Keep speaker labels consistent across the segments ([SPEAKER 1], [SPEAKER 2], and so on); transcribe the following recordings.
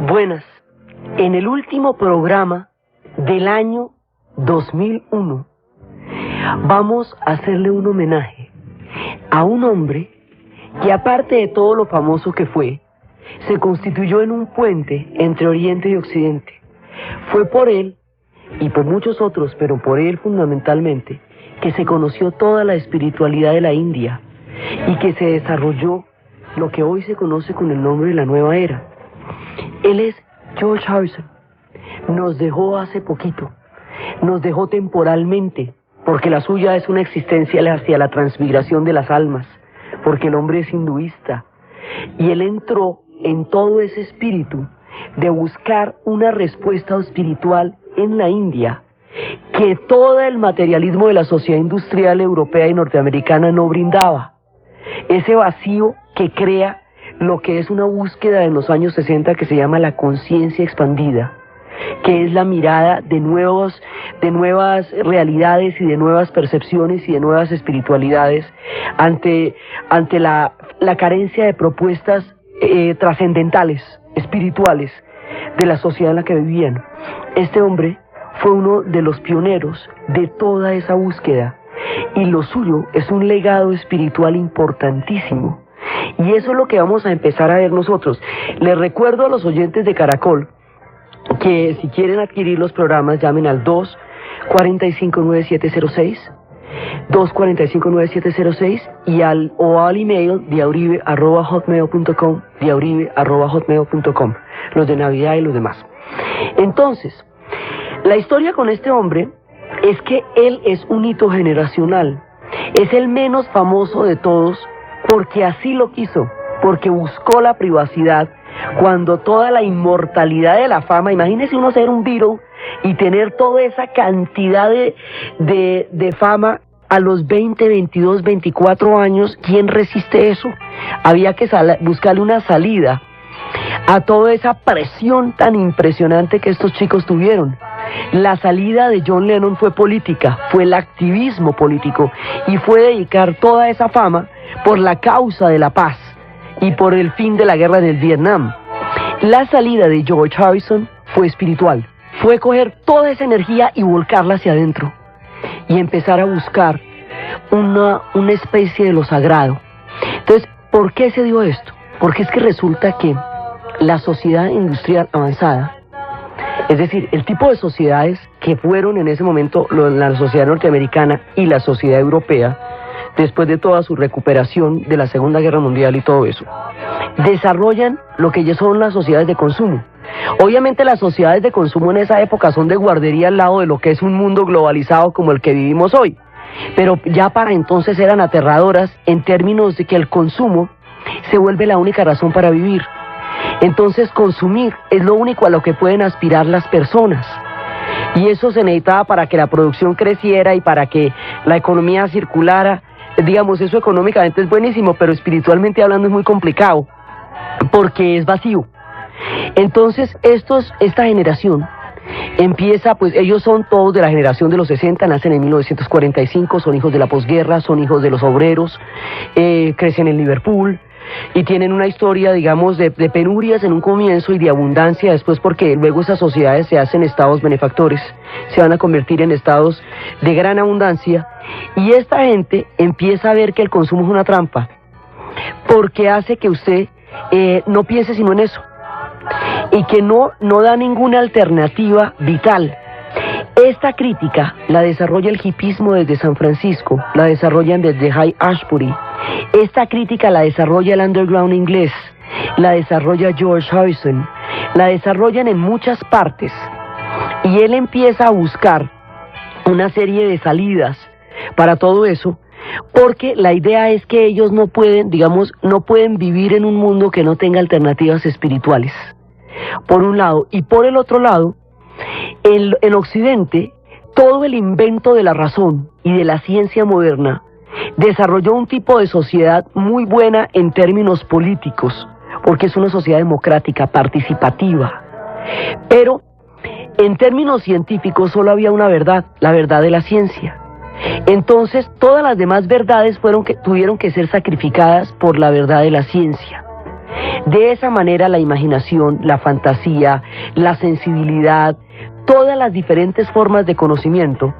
[SPEAKER 1] Buenas. En el último programa del año 2001 vamos a hacerle un homenaje a un hombre que, aparte de todo lo famoso que fue, se constituyó en un puente entre Oriente y Occidente. Fue por él y por muchos otros, pero por él fundamentalmente, que se conoció toda la espiritualidad de la India y que se desarrolló lo que hoy se conoce con el nombre de la nueva era. Él es George Harrison. Nos dejó hace poquito, nos dejó temporalmente, porque la suya es una existencia hacia la transmigración de las almas, porque el hombre es hinduista, y él entró en todo ese espíritu de buscar una respuesta espiritual en la India, que todo el materialismo de la sociedad industrial europea y norteamericana no brindaba. Ese vacío que crea lo que es una búsqueda en los años 60 que se llama la conciencia expandida, que es la mirada de nuevas realidades y de nuevas percepciones y de nuevas espiritualidades ante la carencia de propuestas trascendentales, espirituales, de la sociedad en la que vivían. Este hombre fue uno de los pioneros de toda esa búsqueda, y lo suyo es un legado espiritual importantísimo. Y eso es lo que vamos a empezar a ver nosotros. Les recuerdo a los oyentes de Caracol que si quieren adquirir los programas, llamen al 245-9706, 245-9706 o al email diauribe@hotmail.com, diauribe@hotmail.com, los de Navidad y los demás. Entonces, la historia con este hombre es que él es un hito generacional. Es el menos famoso de todos porque así lo quiso, porque buscó la privacidad cuando toda la inmortalidad de la fama, imagínese uno ser un Beatle y tener toda esa cantidad de fama a los 20, 22, 24 años, ¿quién resiste eso? Había que buscarle una salida a toda esa presión tan impresionante que estos chicos tuvieron. La salida de John Lennon fue política, fue el activismo político y fue dedicar toda esa fama por la causa de la paz y por el fin de la guerra del Vietnam. La salida de George Harrison fue espiritual, fue coger toda esa energía y volcarla hacia adentro y empezar a buscar una especie de lo sagrado. Entonces, ¿por qué se dio esto? Porque es que resulta que la sociedad industrial avanzada, es decir, el tipo de sociedades que fueron en ese momento la sociedad norteamericana y la sociedad europea, después de toda su recuperación de la Segunda Guerra Mundial y todo eso, desarrollan lo que ya son las sociedades de consumo. Obviamente las sociedades de consumo en esa época son de guardería al lado de lo que es un mundo globalizado como el que vivimos hoy, pero ya para entonces eran aterradoras en términos de que el consumo se vuelve la única razón para vivir. Entonces consumir es lo único a lo que pueden aspirar las personas. Y eso se necesitaba para que la producción creciera y para que la economía circulara. Digamos, eso económicamente es buenísimo, pero espiritualmente hablando es muy complicado, porque es vacío. Entonces esta generación empieza, pues ellos son todos de la generación de los 60, nacen en 1945, son hijos de la posguerra, son hijos de los obreros, crecen en Liverpool, y tienen una historia, digamos, de penurias en un comienzo y de abundancia después, porque luego esas sociedades se hacen estados benefactores, se van a convertir en estados de gran abundancia, y esta gente empieza a ver que el consumo es una trampa, porque hace que usted no piense sino en eso, y que no da ninguna alternativa vital. Esta crítica la desarrolla el hipismo desde San Francisco, la desarrollan desde High Ashbury. Esta crítica la desarrolla el underground inglés, la desarrolla George Harrison, la desarrollan en muchas partes. Y él empieza a buscar una serie de salidas para todo eso, porque la idea es que ellos no pueden vivir en un mundo que no tenga alternativas espirituales, por un lado. Y por el otro lado, en Occidente, todo el invento de la razón y de la ciencia moderna, desarrolló un tipo de sociedad muy buena en términos políticos, porque es una sociedad democrática, participativa. Pero en términos científicos solo había una verdad, la verdad de la ciencia. Entonces todas las demás verdades tuvieron que ser sacrificadas por la verdad de la ciencia. De esa manera la imaginación, la fantasía, la sensibilidad, todas las diferentes formas de conocimiento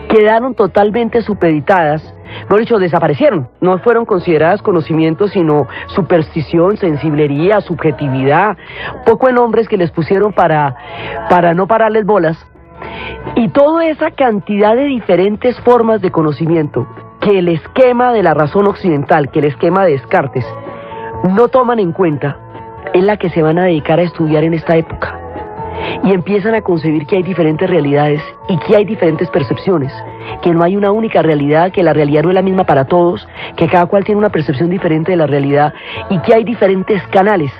[SPEAKER 1] quedaron totalmente supeditadas, mejor dicho, desaparecieron. No fueron consideradas conocimientos, sino superstición, sensiblería, subjetividad, poco en hombres que les pusieron para no pararles bolas. Y toda esa cantidad de diferentes formas de conocimiento que el esquema de la razón occidental, que el esquema de Descartes, no toman en cuenta, es la que se van a dedicar a estudiar en esta época. Y empiezan a concebir que hay diferentes realidades y que hay diferentes percepciones, que no hay una única realidad, que la realidad no es la misma para todos, que cada cual tiene una percepción diferente de la realidad y que hay diferentes canales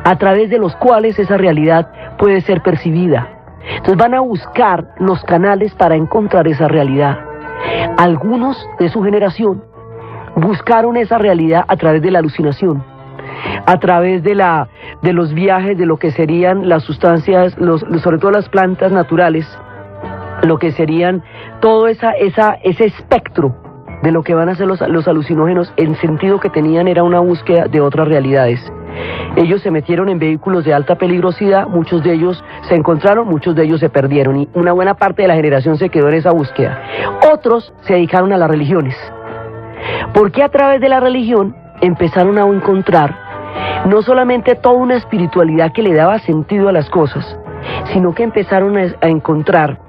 [SPEAKER 1] a través de los cuales esa realidad puede ser percibida. Entonces van a buscar los canales para encontrar esa realidad. Algunos de su generación buscaron esa realidad a través de la alucinación, a través de los viajes de lo que serían las sustancias, sobre todo las plantas naturales, lo que serían todo ese espectro de lo que van a ser los alucinógenos. El sentido que tenían era una búsqueda de otras realidades. Ellos se metieron en vehículos de alta peligrosidad, muchos de ellos se encontraron, muchos de ellos se perdieron y una buena parte de la generación se quedó en esa búsqueda. Otros se dedicaron a las religiones, porque a través de la religión empezaron a encontrar no solamente toda una espiritualidad que le daba sentido a las cosas, sino que empezaron a encontrar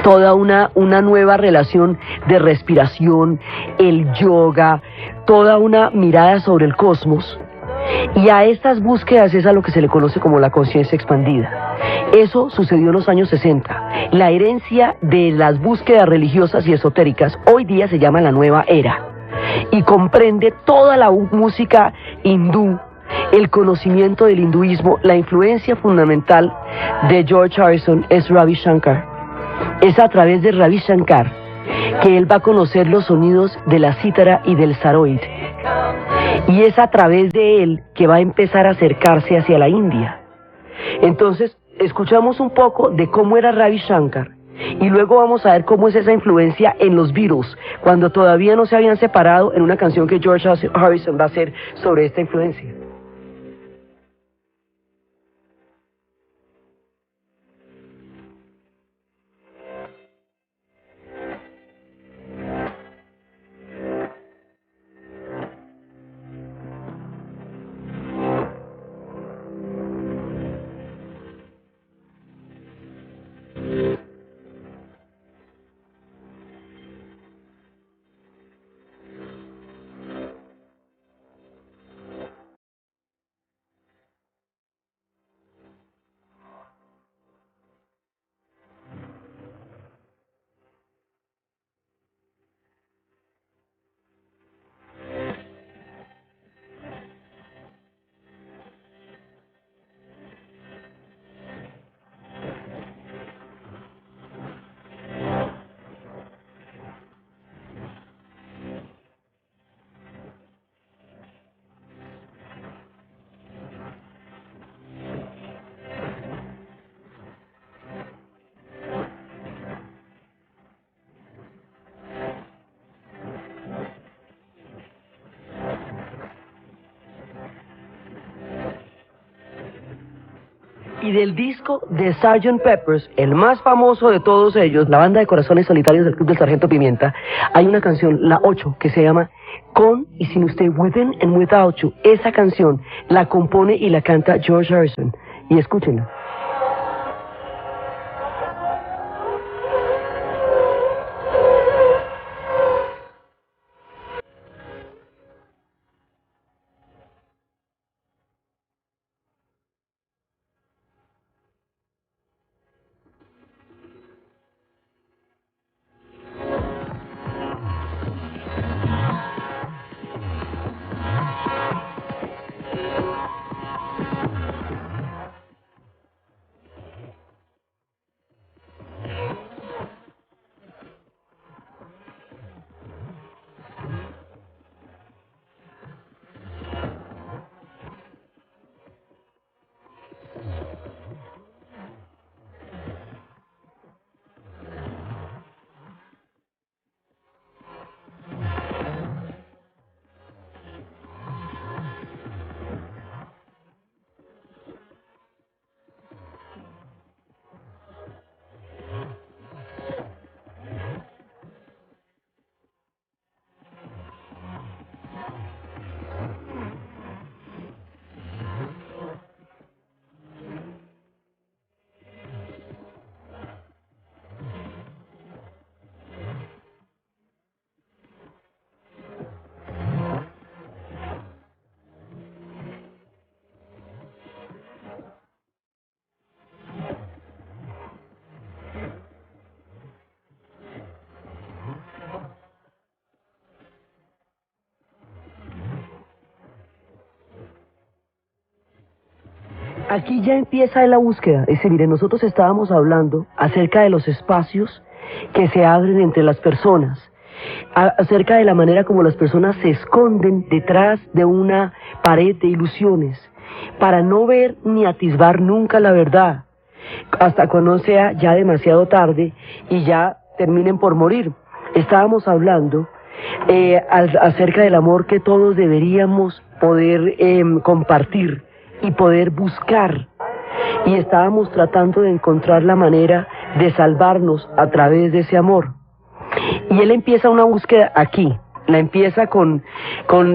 [SPEAKER 1] toda una nueva relación de respiración, el yoga, toda una mirada sobre el cosmos. Y a estas búsquedas es a lo que se le conoce como la conciencia expandida. Eso sucedió en los años 60. La herencia de las búsquedas religiosas y esotéricas hoy día se llama la nueva era y comprende toda la música hindú, el conocimiento del hinduismo. La influencia fundamental de George Harrison es Ravi Shankar. Es a través de Ravi Shankar que él va a conocer los sonidos de la cítara y del saroid. Y es a través de él que va a empezar a acercarse hacia la India. Entonces, escuchamos un poco de cómo era Ravi Shankar y luego vamos a ver cómo es esa influencia en los Beatles, cuando todavía no se habían separado, en una canción que George Harrison va a hacer sobre esta influencia. Y del disco de Sgt. Pepper's, el más famoso de todos ellos, la banda de corazones solitarios del Club del Sargento Pimienta, hay una canción, la 8, que se llama Con y Sin Usted, Within and Without You. Esa canción la compone y la canta George Harrison. Y escúchenla. aquí ya empieza la búsqueda. Es decir, mire, nosotros estábamos hablando acerca de los espacios que se abren entre las personas, acerca de la manera como las personas se esconden detrás de una pared de ilusiones, para no ver ni atisbar nunca la verdad, hasta cuando sea ya demasiado tarde y ya terminen por morir. Estábamos hablando acerca del amor que todos deberíamos poder compartir y poder buscar, y estábamos tratando de encontrar la manera de salvarnos a través de ese amor. Y él empieza una búsqueda aquí, la empieza con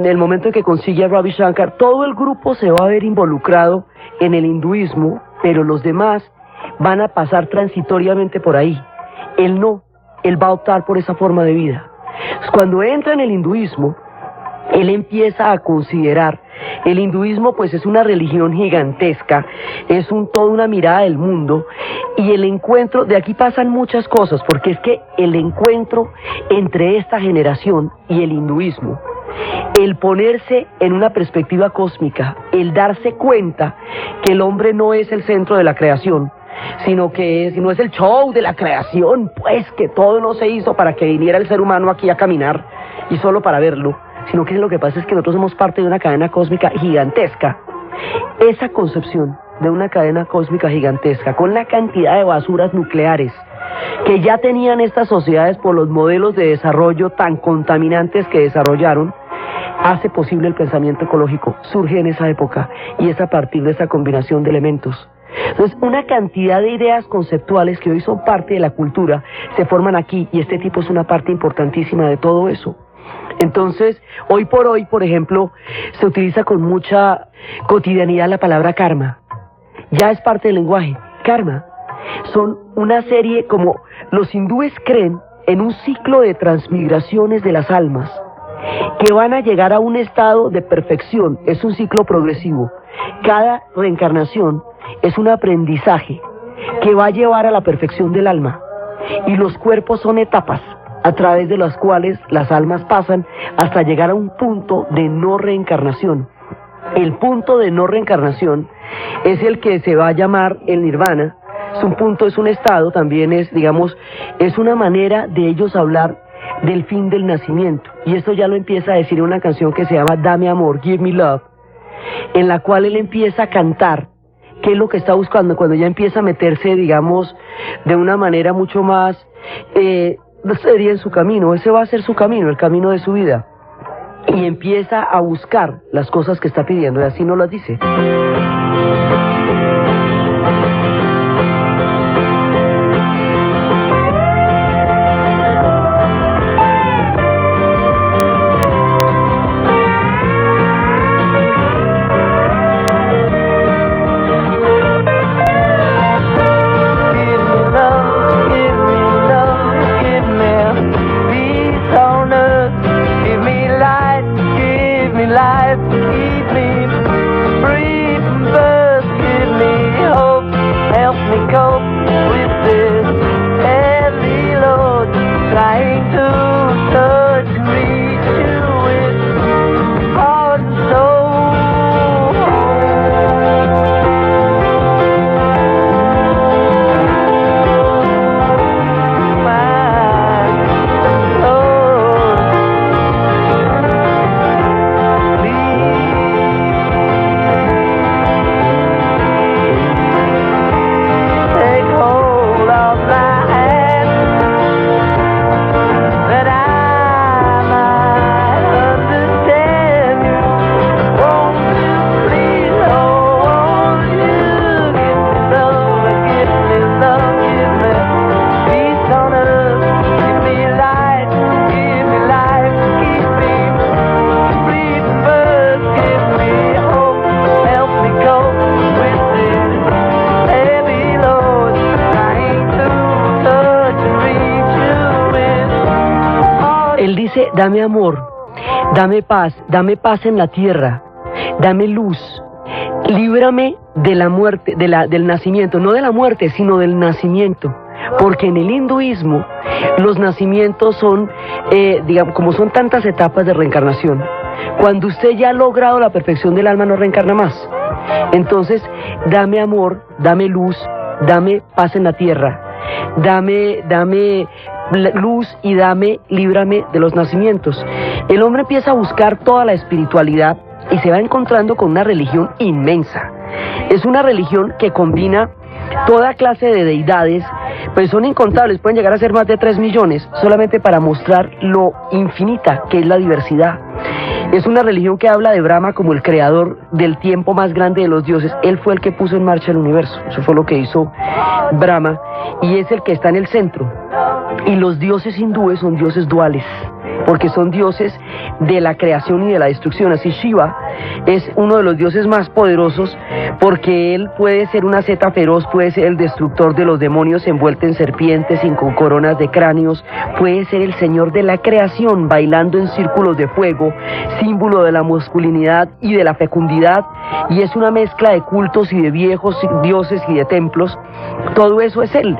[SPEAKER 1] el momento en que consigue a Ravi Shankar. Todo el grupo se va a ver involucrado en el hinduismo, pero los demás van a pasar transitoriamente por ahí. Él no, él va a optar por esa forma de vida. Cuando entra en el hinduismo, él empieza a considerar, el hinduismo pues es una religión gigantesca, es toda una mirada del mundo, y el encuentro, de aquí pasan muchas cosas, porque es que el encuentro entre esta generación y el hinduismo, el ponerse en una perspectiva cósmica, el darse cuenta que el hombre no es el centro de la creación, sino que no es el show de la creación, pues que todo no se hizo para que viniera el ser humano aquí a caminar y solo para verlo, sino que lo que pasa es que nosotros somos parte de una cadena cósmica gigantesca. Esa concepción de una cadena cósmica gigantesca, con la cantidad de basuras nucleares que ya tenían estas sociedades por los modelos de desarrollo tan contaminantes que desarrollaron, hace posible el pensamiento ecológico. Surge en esa época y es a partir de esa combinación de elementos. Entonces, una cantidad de ideas conceptuales que hoy son parte de la cultura se forman aquí, y este tipo es una parte importantísima de todo eso. Entonces, hoy por hoy, por ejemplo, se utiliza con mucha cotidianidad la palabra karma. Ya es parte del lenguaje. Karma son una serie, como los hindúes creen en un ciclo de transmigraciones de las almas que van a llegar a un estado de perfección. Es un ciclo progresivo. Cada reencarnación es un aprendizaje que va a llevar a la perfección del alma, y los cuerpos son etapas a través de las cuales las almas pasan hasta llegar a un punto de no reencarnación. El punto de no reencarnación es el que se va a llamar el nirvana. Es un punto, es un estado, también es, digamos, es una manera de ellos hablar del fin del nacimiento. Y esto ya lo empieza a decir en una canción que se llama Dame Amor, Give Me Love, en la cual él empieza a cantar qué es lo que está buscando, cuando ya empieza a meterse, digamos, de una manera mucho más seria en su camino. Ese va a ser su camino, el camino de su vida, y empieza a buscar las cosas que está pidiendo, y así nos las dice. Dame amor, dame paz en la tierra, dame luz, líbrame de la muerte, del nacimiento, no de la muerte, sino del nacimiento, porque en el hinduismo los nacimientos son, digamos, como son tantas etapas de reencarnación, cuando usted ya ha logrado la perfección del alma no reencarna más, Entonces, dame amor, dame luz, dame paz en la tierra, dame luz y líbrame de los nacimientos. El hombre empieza a buscar toda la espiritualidad y se va encontrando con una religión inmensa. Es una religión que combina toda clase de deidades, pues son incontables, pueden llegar a ser más de 3 millones, solamente para mostrar lo infinita que es la diversidad. Es una religión que habla de Brahma como el creador del tiempo más grande de los dioses. Él fue el que puso en marcha el universo, eso fue lo que hizo Brahma, y es el que está en el centro. Y los dioses hindúes son dioses duales, porque son dioses de la creación y de la destrucción. Así Shiva es uno de los dioses más poderosos, porque él puede ser una zeta feroz, puede ser el destructor de los demonios envuelto en serpientes y con coronas de cráneos, puede ser el señor de la creación bailando en círculos de fuego, símbolo de la masculinidad y de la fecundidad, y es una mezcla de cultos y de viejos dioses y de templos. Todo eso es él.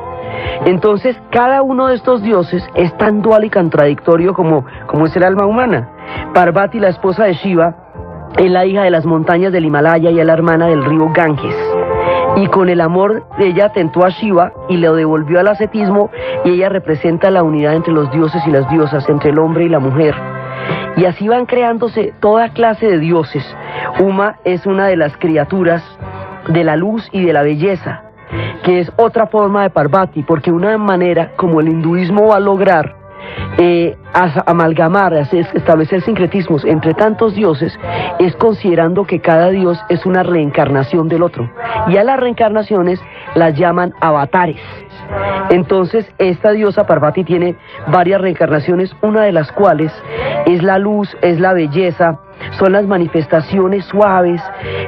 [SPEAKER 1] Entonces, cada uno de estos dioses es tan dual y contradictorio como es el alma humana. Parvati, la esposa de Shiva, es la hija de las montañas del Himalaya y es la hermana del río Ganges. Y con el amor ella tentó a Shiva y le devolvió al ascetismo, y ella representa la unidad entre los dioses y las diosas, entre el hombre y la mujer. Y así van creándose toda clase de dioses. Uma es una de las criaturas de la luz y de la belleza, que es otra forma de Parvati, porque una manera como el hinduismo va a lograr amalgamar, establecer sincretismos entre tantos dioses, es considerando que cada dios es una reencarnación del otro, y a las reencarnaciones las llaman avatares. Entonces esta diosa Parvati tiene varias reencarnaciones, una de las cuales es la luz, es la belleza, son las manifestaciones suaves,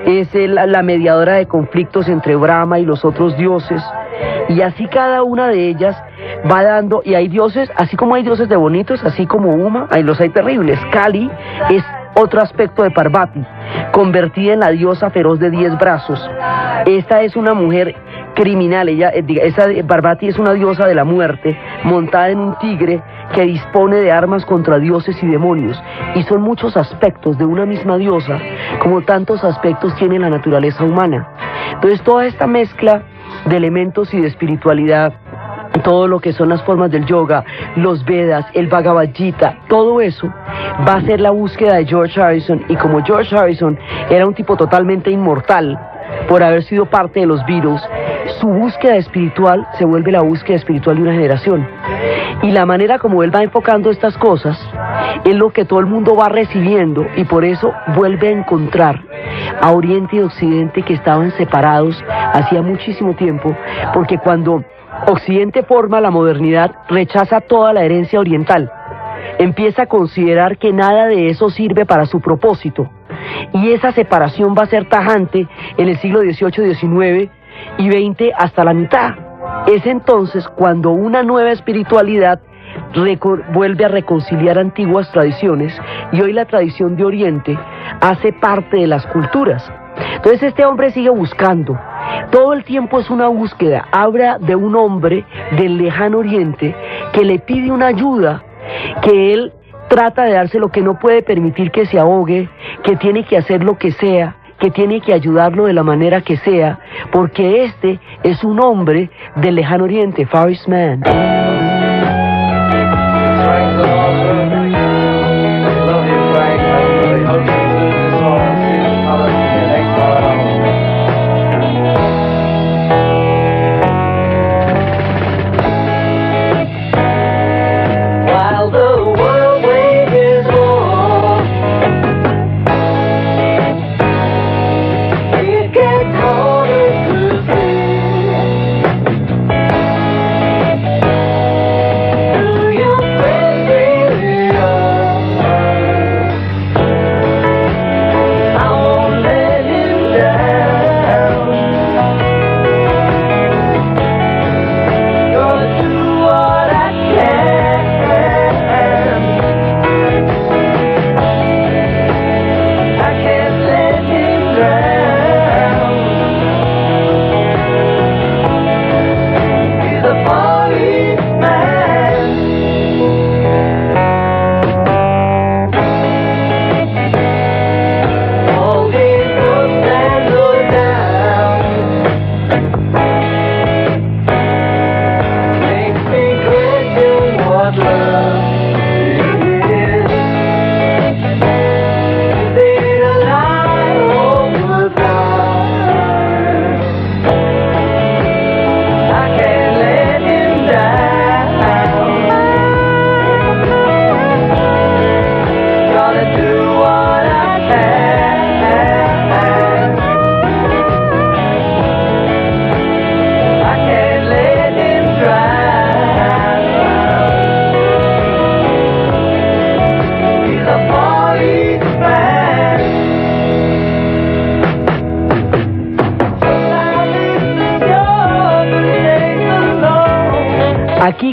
[SPEAKER 1] es la mediadora de conflictos entre Brahma y los otros dioses, y así cada una de ellas va dando, y hay dioses, así como hay dioses de bonitos, así como Uma, los hay terribles. Kali es otro aspecto de Parvati, convertida en la diosa feroz de 10 brazos. Esta es una mujer criminal, Parvati es una diosa de la muerte, montada en un tigre que dispone de armas contra dioses y demonios, y son muchos aspectos de una misma diosa, como tantos aspectos tiene la naturaleza humana. Entonces toda esta mezcla de elementos y de espiritualidad, todo lo que son las formas del yoga, los Vedas, el Bhagavad Gita, todo eso va a ser la búsqueda de George Harrison. Y como George Harrison era un tipo totalmente inmortal por haber sido parte de los Beatles, su búsqueda espiritual se vuelve la búsqueda espiritual de una generación. Y la manera como él va enfocando estas cosas es lo que todo el mundo va recibiendo, y por eso vuelve a encontrar a Oriente y Occidente, que estaban separados hacía muchísimo tiempo, porque cuando Occidente forma la modernidad, rechaza toda la herencia oriental, empieza a considerar que nada de eso sirve para su propósito, y esa separación va a ser tajante en el siglo XVIII, XIX y XX hasta la mitad. Es entonces cuando una nueva espiritualidad vuelve a reconciliar antiguas tradiciones, y hoy la tradición de Oriente hace parte de las culturas. Entonces este hombre sigue buscando, todo el tiempo es una búsqueda. Habla de un hombre del lejano Oriente que le pide una ayuda, que él trata de darse, lo que no puede permitir que se ahogue, que tiene que hacer lo que sea, que tiene que ayudarlo de la manera que sea, porque este es un hombre del lejano Oriente, Far East Man.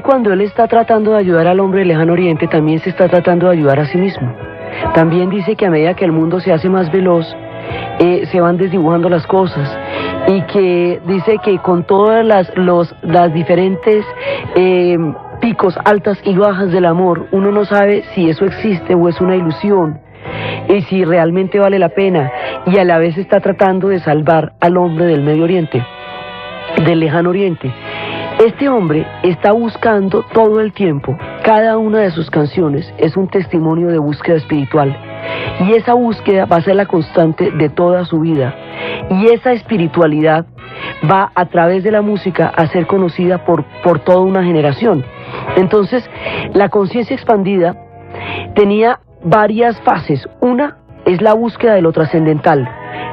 [SPEAKER 1] cuando él está tratando de ayudar al hombre del lejano oriente, también se está tratando de ayudar a sí mismo. También dice que a medida que el mundo se hace más veloz, se van desdibujando las cosas, y que dice que con todas las diferentes picos, altas y bajas del amor, uno no sabe si eso existe o es una ilusión, y si realmente vale la pena, y a la vez está tratando de salvar al hombre del Medio Oriente, del lejano oriente. Este hombre está buscando todo el tiempo, cada una de sus canciones es un testimonio de búsqueda espiritual, y esa búsqueda va a ser la constante de toda su vida, y esa espiritualidad va a través de la música a ser conocida por toda una generación. Entonces, la conciencia expandida tenía varias fases. Una es la búsqueda de lo trascendental,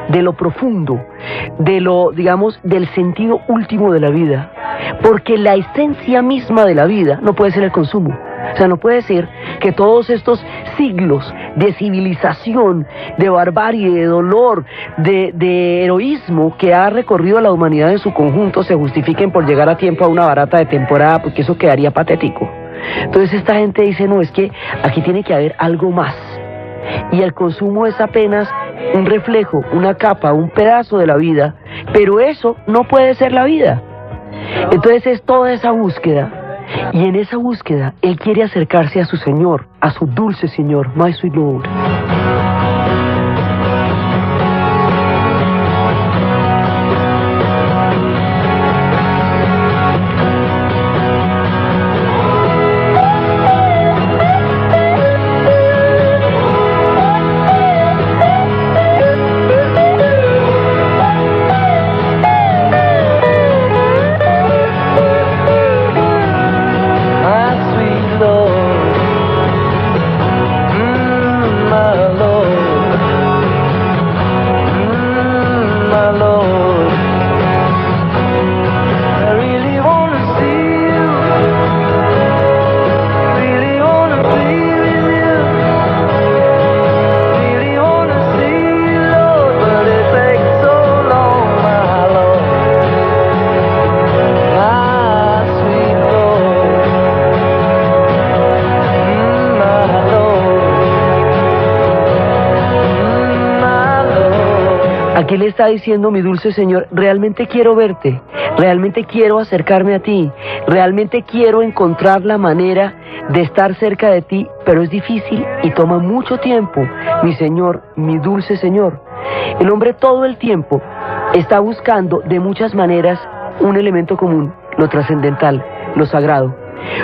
[SPEAKER 1] de lo profundo, de lo, digamos, del sentido último de la vida, porque la esencia misma de la vida no puede ser el consumo. O sea, no puede ser que todos estos siglos de civilización, de barbarie, de dolor, de heroísmo que ha recorrido a la humanidad en su conjunto se justifiquen por llegar a tiempo a una barata de temporada, porque eso quedaría patético. Entonces esta gente dice, no, es que aquí tiene que haber algo más. Y el consumo es apenas un reflejo, una capa, un pedazo de la vida, pero eso no puede ser la vida. Entonces es toda esa búsqueda, y en esa búsqueda él quiere acercarse a su Señor, a su dulce Señor, My Sweet Lord. Aquí le está diciendo, mi dulce Señor, realmente quiero verte, realmente quiero acercarme a ti, realmente quiero encontrar la manera de estar cerca de ti, pero es difícil y toma mucho tiempo, mi Señor, mi dulce Señor. El hombre todo el tiempo está buscando de muchas maneras un elemento común, lo trascendental, lo sagrado.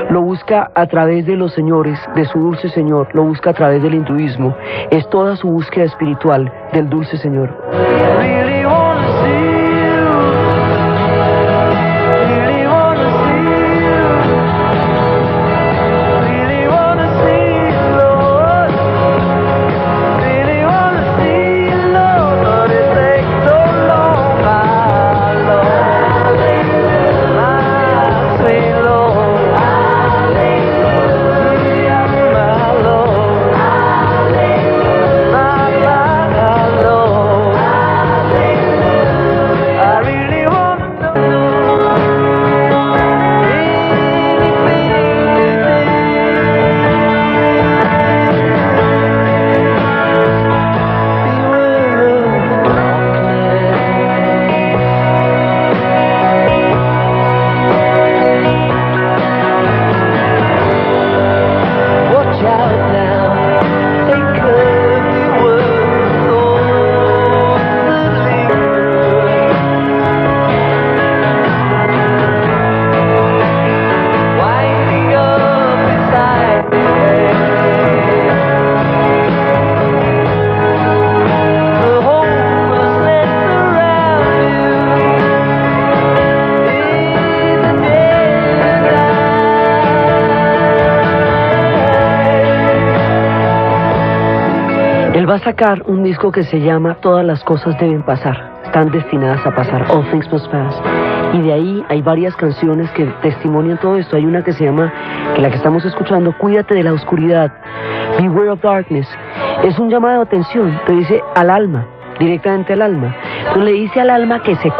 [SPEAKER 1] Lo busca a través de los señores, de su dulce Señor, lo busca a través del hinduismo, es toda su búsqueda espiritual del dulce Señor. Va a sacar un disco que se llama Todas las cosas deben pasar, están destinadas a pasar, All Things Must Pass, y de ahí hay varias canciones que testimonian todo esto. Hay una que se llama, que la que estamos escuchando, Cuídate de la oscuridad, Beware of Darkness. Es un llamado de atención, te dice al alma, directamente al alma. Entonces le dice al alma que se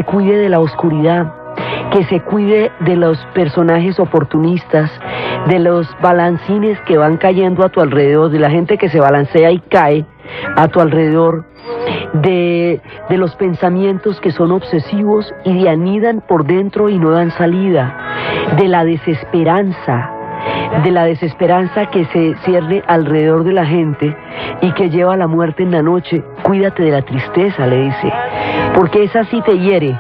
[SPEAKER 1] cuide de la oscuridad, que se cuide de los personajes oportunistas, de los balancines que van cayendo a tu alrededor, de la gente que se balancea y cae a tu alrededor, de los pensamientos que son obsesivos y de anidan por dentro y no dan salida, de la desesperanza que se cierne alrededor de la gente y que lleva a la muerte en la noche. Cuídate de la tristeza, le dice, porque esa sí te hiere,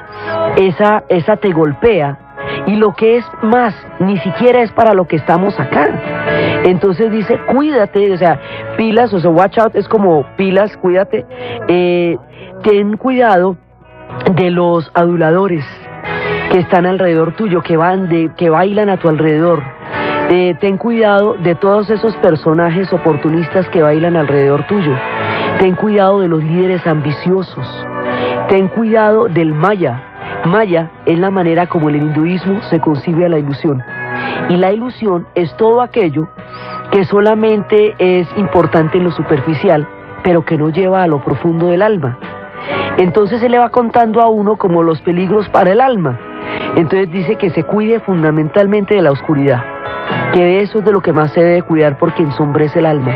[SPEAKER 1] esa te golpea, y lo que es más, ni siquiera es para lo que estamos acá. Entonces dice, cuídate, o sea, pilas, o sea, watch out es como pilas, cuídate, ten cuidado de los aduladores que están alrededor tuyo, que bailan a tu alrededor. Ten cuidado de todos esos personajes oportunistas que bailan alrededor tuyo. Ten cuidado de los líderes ambiciosos. Ten cuidado del Maya. Maya es la manera como en el hinduismo se concibe a la ilusión. Y la ilusión es todo aquello que solamente es importante en lo superficial, pero que no lleva a lo profundo del alma. Entonces se le va contando a uno como los peligros para el alma. Entonces dice que se cuide fundamentalmente de la oscuridad, que de eso es de lo que más se debe cuidar porque ensombrece el alma.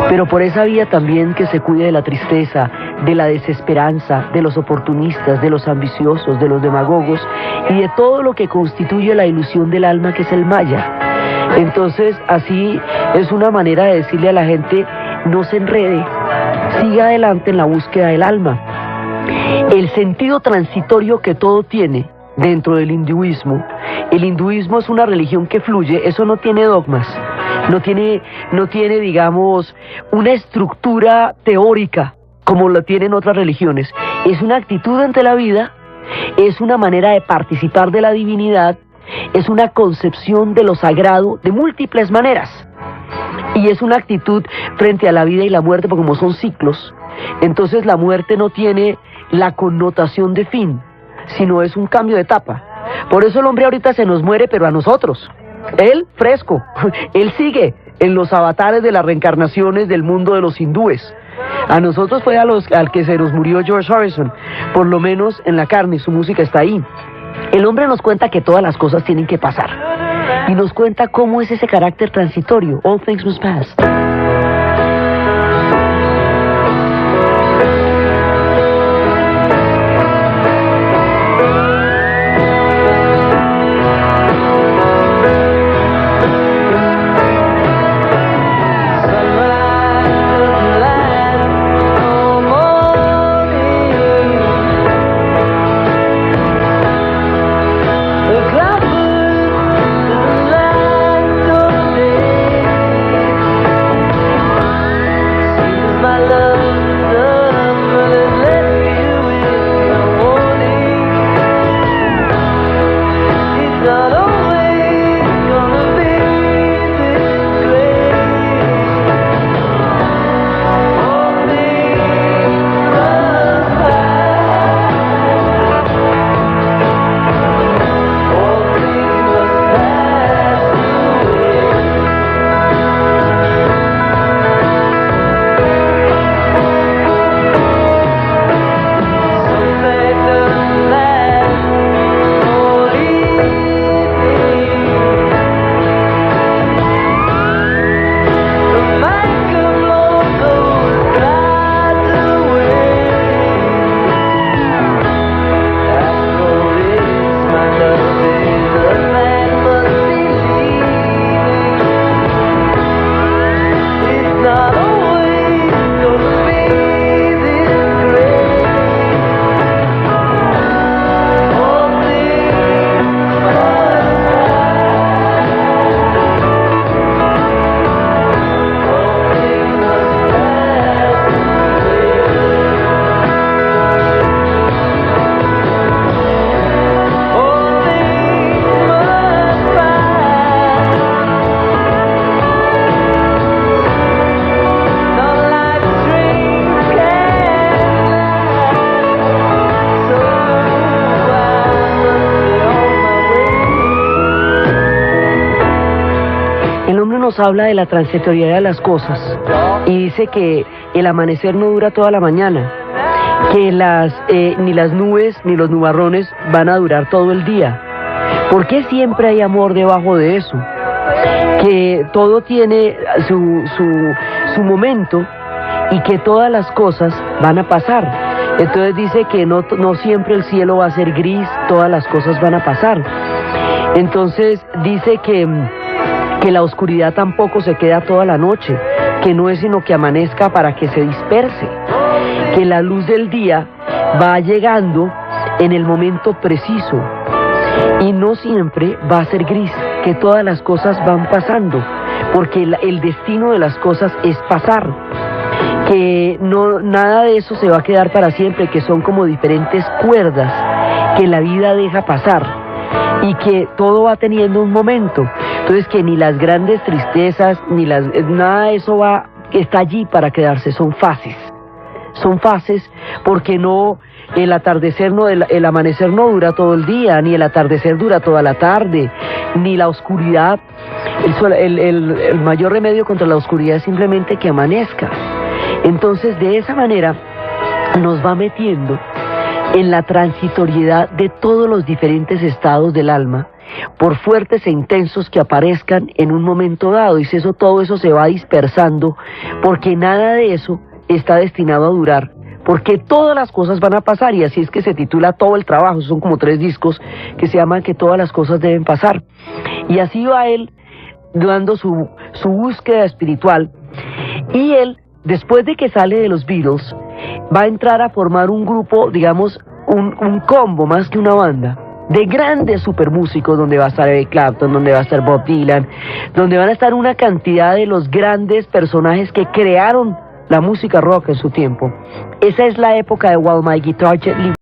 [SPEAKER 1] Pero por esa vía también que se cuide de la tristeza, de la desesperanza, de los oportunistas, de los ambiciosos, de los demagogos y de todo lo que constituye la ilusión del alma, que es el Maya. Entonces así es una manera de decirle a la gente, no se enrede, siga adelante en la búsqueda del alma. El sentido transitorio que todo tiene dentro del hinduismo. El hinduismo es una religión que fluye, eso no tiene dogmas, no tiene, digamos, una estructura teórica como lo tienen otras religiones. Es una actitud ante la vida, es una manera de participar de la divinidad, es una concepción de lo sagrado de múltiples maneras. Y es una actitud frente a la vida y la muerte, porque como son ciclos, entonces la muerte no tiene la connotación de fin, sino es un cambio de etapa. Por eso el hombre ahorita se nos muere, pero a nosotros. Él, fresco, él sigue en los avatares de las reencarnaciones del mundo de los hindúes. A nosotros fue al que se nos murió George Harrison, por lo menos en la carne, su música está ahí. El hombre nos cuenta que todas las cosas tienen que pasar, y nos cuenta cómo es ese carácter transitorio. All things must pass. Habla de la transitoriedad de las cosas y dice que el amanecer no dura toda la mañana, que ni las nubes ni los nubarrones van a durar todo el día, ¿Por qué siempre hay amor debajo de eso? Que todo tiene su momento y que todas las cosas van a pasar. Entonces dice que no siempre el cielo va a ser gris, todas las cosas van a pasar. Entonces dice que la oscuridad tampoco se queda toda la noche, que no es sino que amanezca para que se disperse, que la luz del día va llegando en el momento preciso y no siempre va a ser gris, que todas las cosas van pasando, porque el destino de las cosas es pasar, que nada de eso se va a quedar para siempre, que son como diferentes cuerdas que la vida deja pasar y que todo va teniendo un momento. Entonces que ni las grandes tristezas ni nada de eso está allí para quedarse, son fases porque el amanecer no dura todo el día, ni el atardecer dura toda la tarde, ni la oscuridad. El mayor remedio contra la oscuridad es simplemente que amanezca. Entonces de esa manera nos va metiendo en la transitoriedad de todos los diferentes estados del alma, por fuertes e intensos que aparezcan en un momento dado, y todo eso se va dispersando, porque nada de eso está destinado a durar, porque todas las cosas van a pasar, y así es que se titula todo el trabajo. Son como 3 discos que se llaman Que todas las cosas deben pasar, y así va él dando su búsqueda espiritual, y él, después de que sale de los Beatles, va a entrar a formar un grupo, digamos, un combo más que una banda, de grandes supermúsicos, donde va a estar Eric Clapton, donde va a estar Bob Dylan, donde van a estar una cantidad de los grandes personajes que crearon la música rock en su tiempo. Esa es la época de While My Guitar Gently.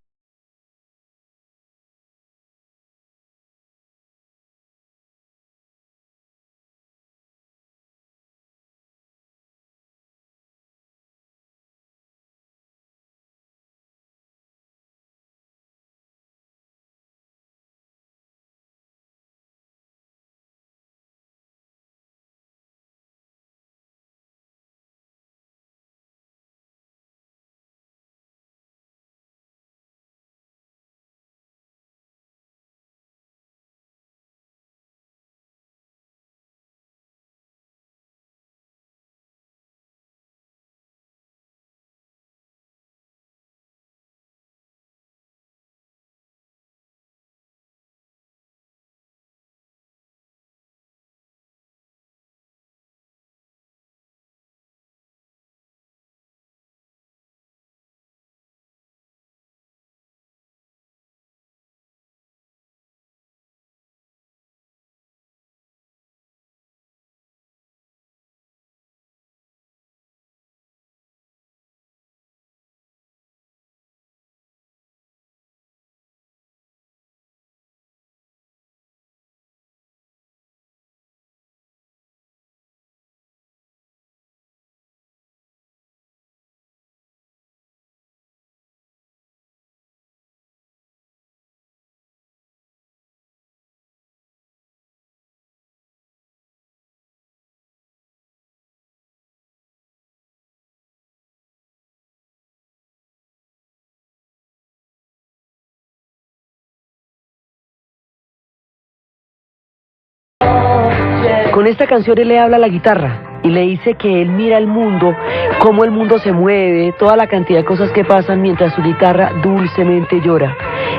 [SPEAKER 1] Con esta canción él le habla a la guitarra y le dice que él mira el mundo, cómo el mundo se mueve, toda la cantidad de cosas que pasan mientras su guitarra dulcemente llora.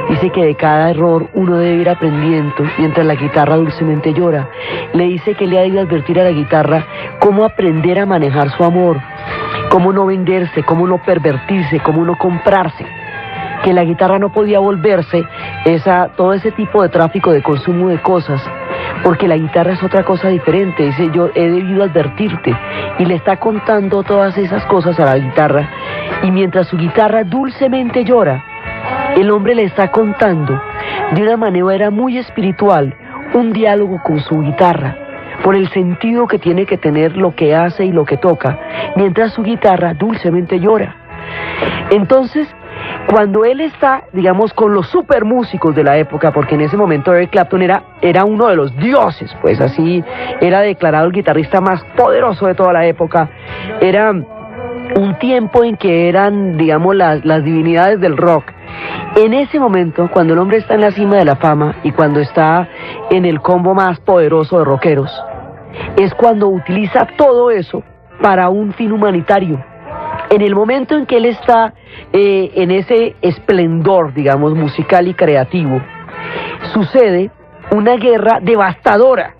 [SPEAKER 1] Dice que de cada error uno debe ir aprendiendo mientras la guitarra dulcemente llora. Le dice que le ha de advertir a la guitarra cómo aprender a manejar su amor, cómo no venderse, cómo no pervertirse, cómo no comprarse. Que la guitarra no podía volverse todo ese tipo de tráfico de consumo de cosas, porque la guitarra es otra cosa diferente. Dice, yo he debido advertirte, y le está contando todas esas cosas a la guitarra, y mientras su guitarra dulcemente llora, el hombre le está contando de una manera muy espiritual un diálogo con su guitarra, por el sentido que tiene que tener lo que hace y lo que toca, mientras su guitarra dulcemente llora. Entonces, cuando él está, digamos, con los super músicos de la época, porque en ese momento Eric Clapton era uno de los dioses, pues así, era declarado el guitarrista más poderoso de toda la época, era un tiempo en que eran, digamos, las divinidades del rock, En ese momento, cuando el hombre está en la cima de la fama y cuando está en el combo más poderoso de rockeros, es cuando utiliza todo eso para un fin humanitario. En el momento en que él está en ese esplendor, digamos, musical y creativo, sucede una guerra devastadora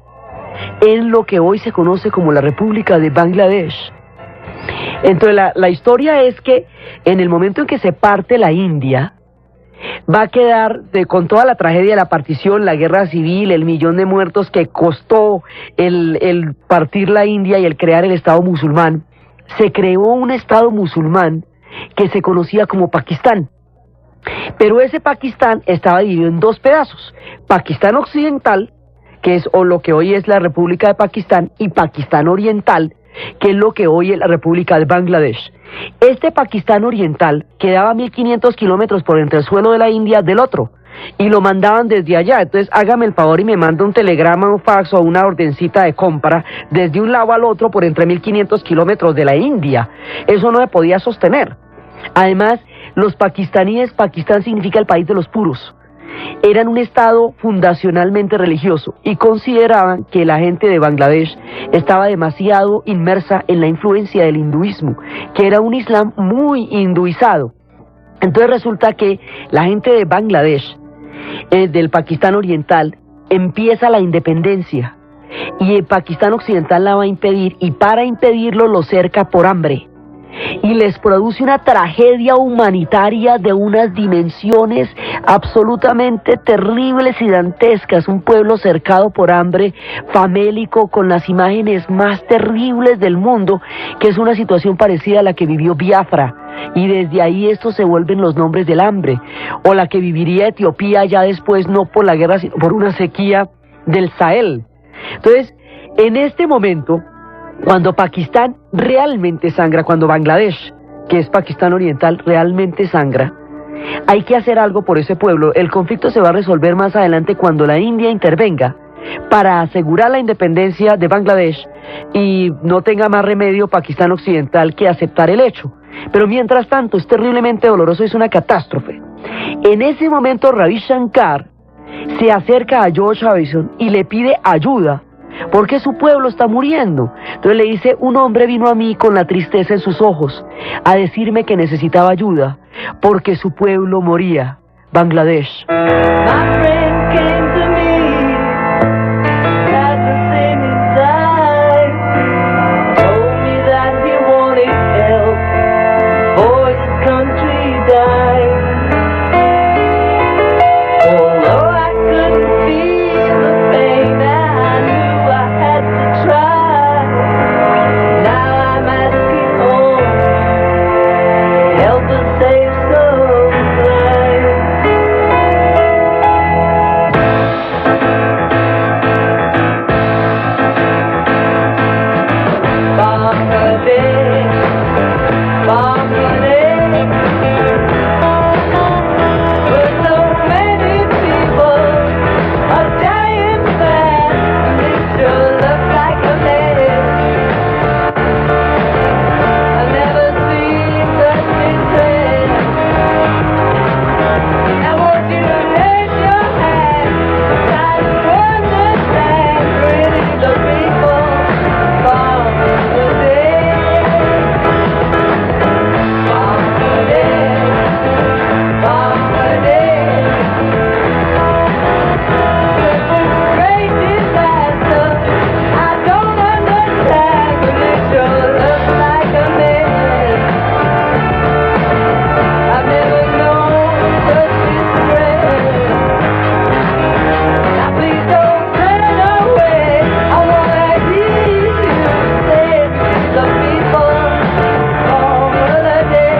[SPEAKER 1] en lo que hoy se conoce como la República de Bangladesh. Entonces la historia es que en el momento en que se parte la India, va a quedar con toda la tragedia de la partición, la guerra civil, el millón de muertos que costó el partir la India y el crear el Estado musulmán. Se creó un Estado musulmán que se conocía como Pakistán. Pero ese Pakistán estaba dividido en dos pedazos: Pakistán Occidental, que es o lo que hoy es la República de Pakistán, y Pakistán Oriental, que es lo que hoy es la República de Bangladesh. Este Pakistán Oriental quedaba a 1500 kilómetros por entre el suelo de la India del otro, y lo mandaban desde allá. Entonces hágame el favor y me manda un telegrama, un fax o una ordencita de compra desde un lado al otro por entre 1500 kilómetros de la India. Eso no se podía sostener. Además, los pakistaníes, Pakistán significa el país de los puros, eran un estado fundacionalmente religioso y consideraban que la gente de Bangladesh estaba demasiado inmersa en la influencia del hinduismo, que era un islam muy hinduizado. Entonces resulta que la gente de Bangladesh, del Pakistán Oriental, empieza la independencia y el Pakistán Occidental la va a impedir, y para impedirlo lo cerca por hambre y les produce una tragedia humanitaria de unas dimensiones absolutamente terribles y dantescas. Un pueblo cercado por hambre, famélico, con las imágenes más terribles del mundo, que es una situación parecida a la que vivió Biafra, y desde ahí estos se vuelven los nombres del hambre, o la que viviría Etiopía ya después, no por la guerra sino por una sequía del Sahel. Entonces, en este momento, cuando Pakistán realmente sangra, cuando Bangladesh, que es Pakistán Oriental, realmente sangra, hay que hacer algo por ese pueblo. El conflicto se va a resolver más adelante cuando la India intervenga para asegurar la independencia de Bangladesh y no tenga más remedio Pakistán Occidental que aceptar el hecho. Pero mientras tanto es terriblemente doloroso, es una catástrofe. En ese momento Ravi Shankar se acerca a George Harrison y le pide ayuda porque su pueblo está muriendo. Entonces le dice: un hombre vino a mí con la tristeza en sus ojos a decirme que necesitaba ayuda porque su pueblo moría. Bangladesh. My friend came to me, had the same inside, told me that he wanted help for his country died. Although I couldn't feel the pain, I knew I had to try. Now I'm asking home, help us save some lives. Bangladesh, Bangladesh, where so many people are dying fast. It sure looks like a mess. I've never seen such betrayal. I want you to raise your hand, try to understand really the people of Bangladesh. Bangladesh, Bangladesh, such a great disaster. I don't understand, but it sure looks like a mess. I've never known such distress. Now please don't turn away. I wanna hear you say it to the people of Bangladesh.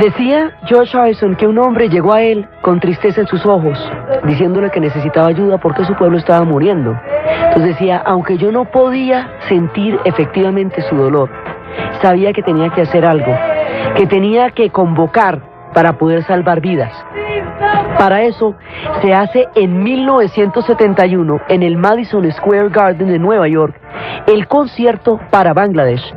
[SPEAKER 1] Decía George Harrison que un hombre llegó a él con tristeza en sus ojos diciéndole que necesitaba ayuda porque su pueblo estaba muriendo. Entonces decía, aunque yo no podía sentir efectivamente su dolor, sabía que tenía que hacer algo, que tenía que convocar para poder salvar vidas. Para eso se hace en 1971 en el Madison Square Garden de Nueva York el concierto para Bangladesh.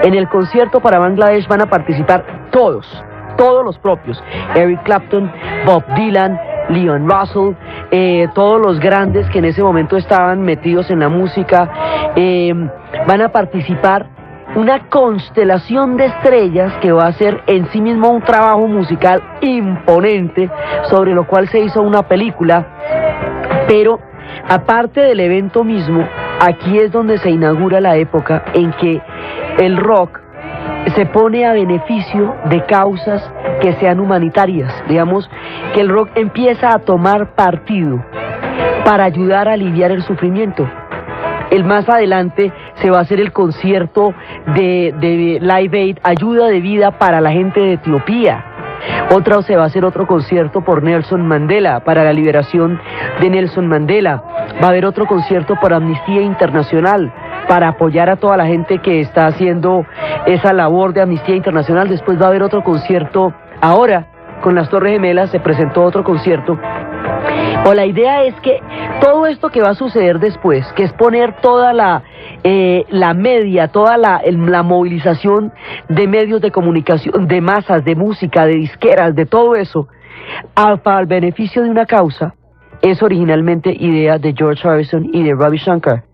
[SPEAKER 1] En el concierto para Bangladesh van a participar todos los propios, Eric Clapton, Bob Dylan, Leon Russell, todos los grandes que en ese momento estaban metidos en la música. Van a participar una constelación de estrellas que va a ser en sí mismo un trabajo musical imponente, sobre lo cual se hizo una película. Pero aparte del evento mismo, aquí es donde se inaugura la época en que el rock se pone a beneficio de causas que sean humanitarias. Digamos que el rock empieza a tomar partido para ayudar a aliviar el sufrimiento. El más adelante se va a hacer el concierto de Live Aid, ayuda de vida para la gente de Etiopía. Se va a hacer otro concierto por Nelson Mandela, para la liberación de Nelson Mandela. Va a haber otro concierto por Amnistía Internacional, para apoyar a toda la gente que está haciendo esa labor de Amnistía Internacional. Después va a haber otro concierto. Ahora, con las Torres Gemelas, se presentó otro concierto. La idea es que todo esto que va a suceder después, que es poner toda la media, toda la movilización de medios de comunicación, de masas, de música, de disqueras, de todo eso, al beneficio de una causa, es originalmente idea de George Harrison y de Ravi Shankar,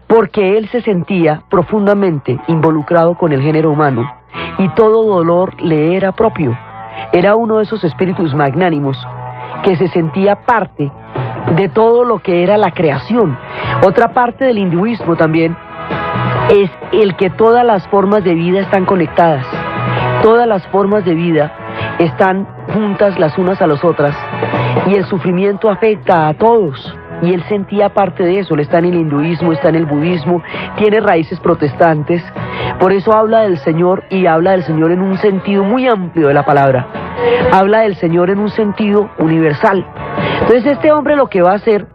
[SPEAKER 1] porque él se sentía profundamente involucrado con el género humano y todo dolor le era propio. Era uno de esos espíritus magnánimos que se sentía parte de todo lo que era la creación. Otra parte del hinduismo también es el que todas las formas de vida están conectadas. Todas las formas de vida están juntas las unas a las otras y el sufrimiento afecta a todos. Y él sentía parte de eso. Él está en el hinduismo, está en el budismo, tiene raíces protestantes. Por eso habla del Señor, y habla del Señor en un sentido muy amplio de la palabra. Habla del Señor en un sentido universal. Entonces este hombre lo que va a hacer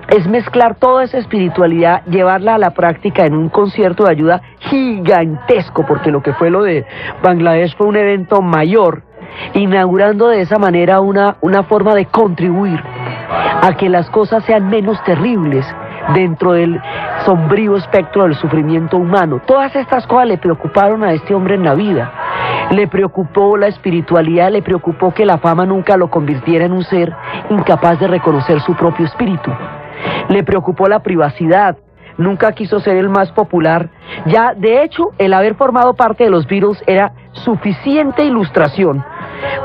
[SPEAKER 1] es mezclar toda esa espiritualidad, llevarla a la práctica en un concierto de ayuda gigantesco, porque lo que fue lo de Bangladesh fue un evento mayor, inaugurando de esa manera una forma de contribuir a que las cosas sean menos terribles dentro del sombrío espectro del sufrimiento humano. Todas estas cosas le preocuparon a este hombre en la vida. Le preocupó la espiritualidad, le preocupó que la fama nunca lo convirtiera en un ser incapaz de reconocer su propio espíritu. Le preocupó la privacidad, nunca quiso ser el más popular. Ya, de hecho, el haber formado parte de los Beatles era suficiente ilustración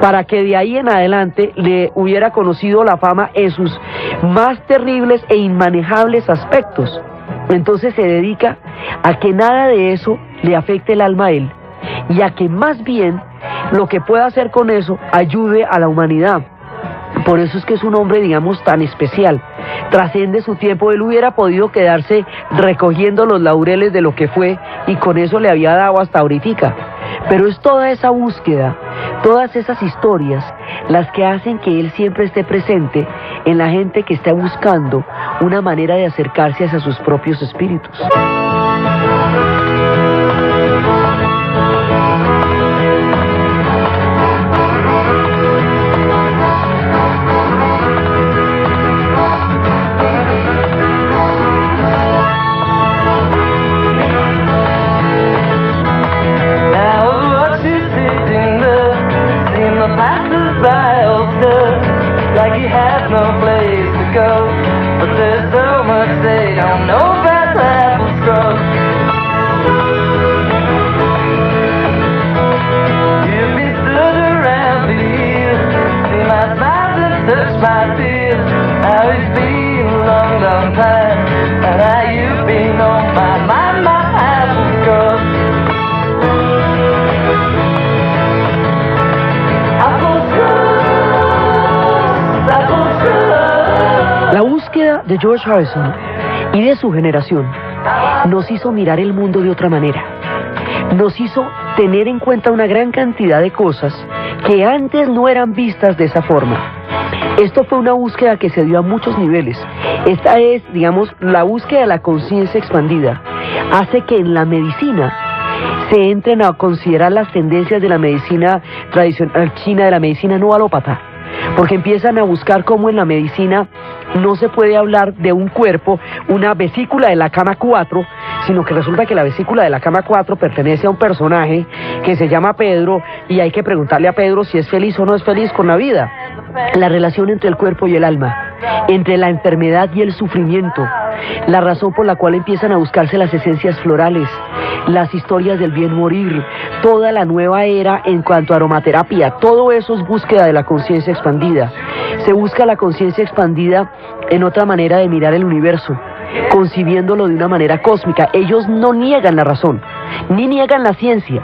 [SPEAKER 1] para que de ahí en adelante le hubiera conocido la fama en sus más terribles e inmanejables aspectos. Entonces se dedica a que nada de eso le afecte el alma a él, y a que más bien lo que pueda hacer con eso ayude a la humanidad. Por eso es que es un hombre, digamos, tan especial. Trasciende su tiempo. Él hubiera podido quedarse recogiendo los laureles de lo que fue, y con eso le había dado hasta ahoritica. Pero es toda esa búsqueda, todas esas historias, las que hacen que él siempre esté presente en la gente que está buscando una manera de acercarse hacia sus propios espíritus.
[SPEAKER 2] Like he has no place to go, but there's so much they don't know about apples grow. You've been stood around for years, seen my smiles and touched my tears. How it's been a long, long time, and how you've been on my mind, my apples grow.
[SPEAKER 1] La búsqueda de George Harrison y de su generación nos hizo mirar el mundo de otra manera. Nos hizo tener en cuenta una gran cantidad de cosas que antes no eran vistas de esa forma. Esto fue una búsqueda que se dio a muchos niveles. Esta es, digamos, la búsqueda de la conciencia expandida. Hace que en la medicina se entren a considerar las tendencias de la medicina tradicional china, de la medicina no alópata, porque empiezan a buscar cómo en la medicina no se puede hablar de un cuerpo, una vesícula de la cama 4, sino que resulta que la vesícula de la cama 4 pertenece a un personaje que se llama Pedro, y hay que preguntarle a Pedro si es feliz o no es feliz con la vida. La relación entre el cuerpo y el alma, entre la enfermedad y el sufrimiento, la razón por la cual empiezan a buscarse las esencias florales, las historias del bien morir, toda la nueva era en cuanto a aromaterapia, todo eso es búsqueda de la conciencia expandida. Se busca la conciencia expandida en otra manera de mirar el universo, concibiéndolo de una manera cósmica. Ellos no niegan la razón, ni niegan la ciencia.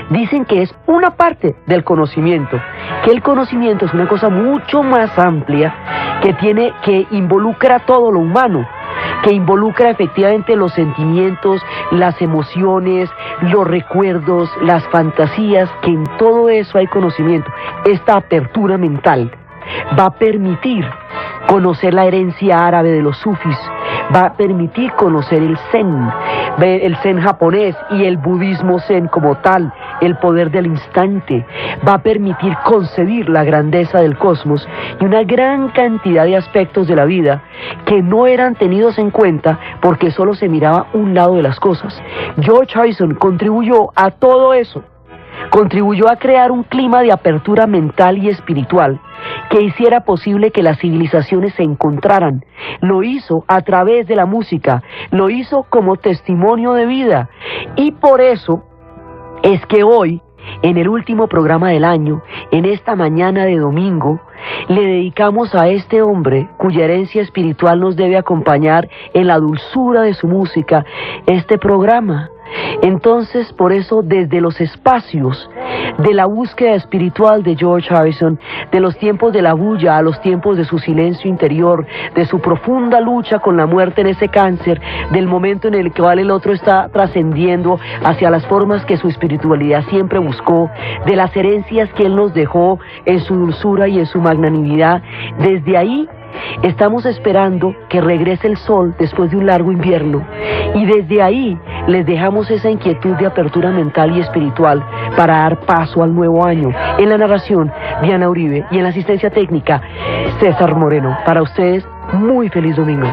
[SPEAKER 1] Dicen que es una parte del conocimiento, que el conocimiento es una cosa mucho más amplia, que involucra todo lo humano, que involucra efectivamente los sentimientos, las emociones, los recuerdos, las fantasías, que en todo eso hay conocimiento. Esta apertura mental va a permitir conocer la herencia árabe de los sufis, va a permitir conocer el zen japonés y el budismo zen como tal, el poder del instante, va a permitir concebir la grandeza del cosmos y una gran cantidad de aspectos de la vida que no eran tenidos en cuenta porque solo se miraba un lado de las cosas. George Harrison contribuyó a todo eso, contribuyó a crear un clima de apertura mental y espiritual que hiciera posible que las civilizaciones se encontraran. Lo hizo a través de la música, lo hizo como testimonio de vida, y por eso es que hoy, en el último programa del año, en esta mañana de domingo, le dedicamos a este hombre cuya herencia espiritual nos debe acompañar en la dulzura de su música, este programa. Entonces, por eso, desde los espacios de la búsqueda espiritual de George Harrison, de los tiempos de la bulla a los tiempos de su silencio interior, de su profunda lucha con la muerte en ese cáncer, del momento en el cual el otro está trascendiendo hacia las formas que su espiritualidad siempre buscó, de las herencias que él nos dejó en su dulzura y en su magnanimidad, desde ahí estamos esperando que regrese el sol después de un largo invierno, y desde ahí les dejamos esa inquietud de apertura mental y espiritual para dar paso al nuevo año. En la narración, Diana Uribe, y en la asistencia técnica, César Moreno. Para ustedes, muy feliz domingo.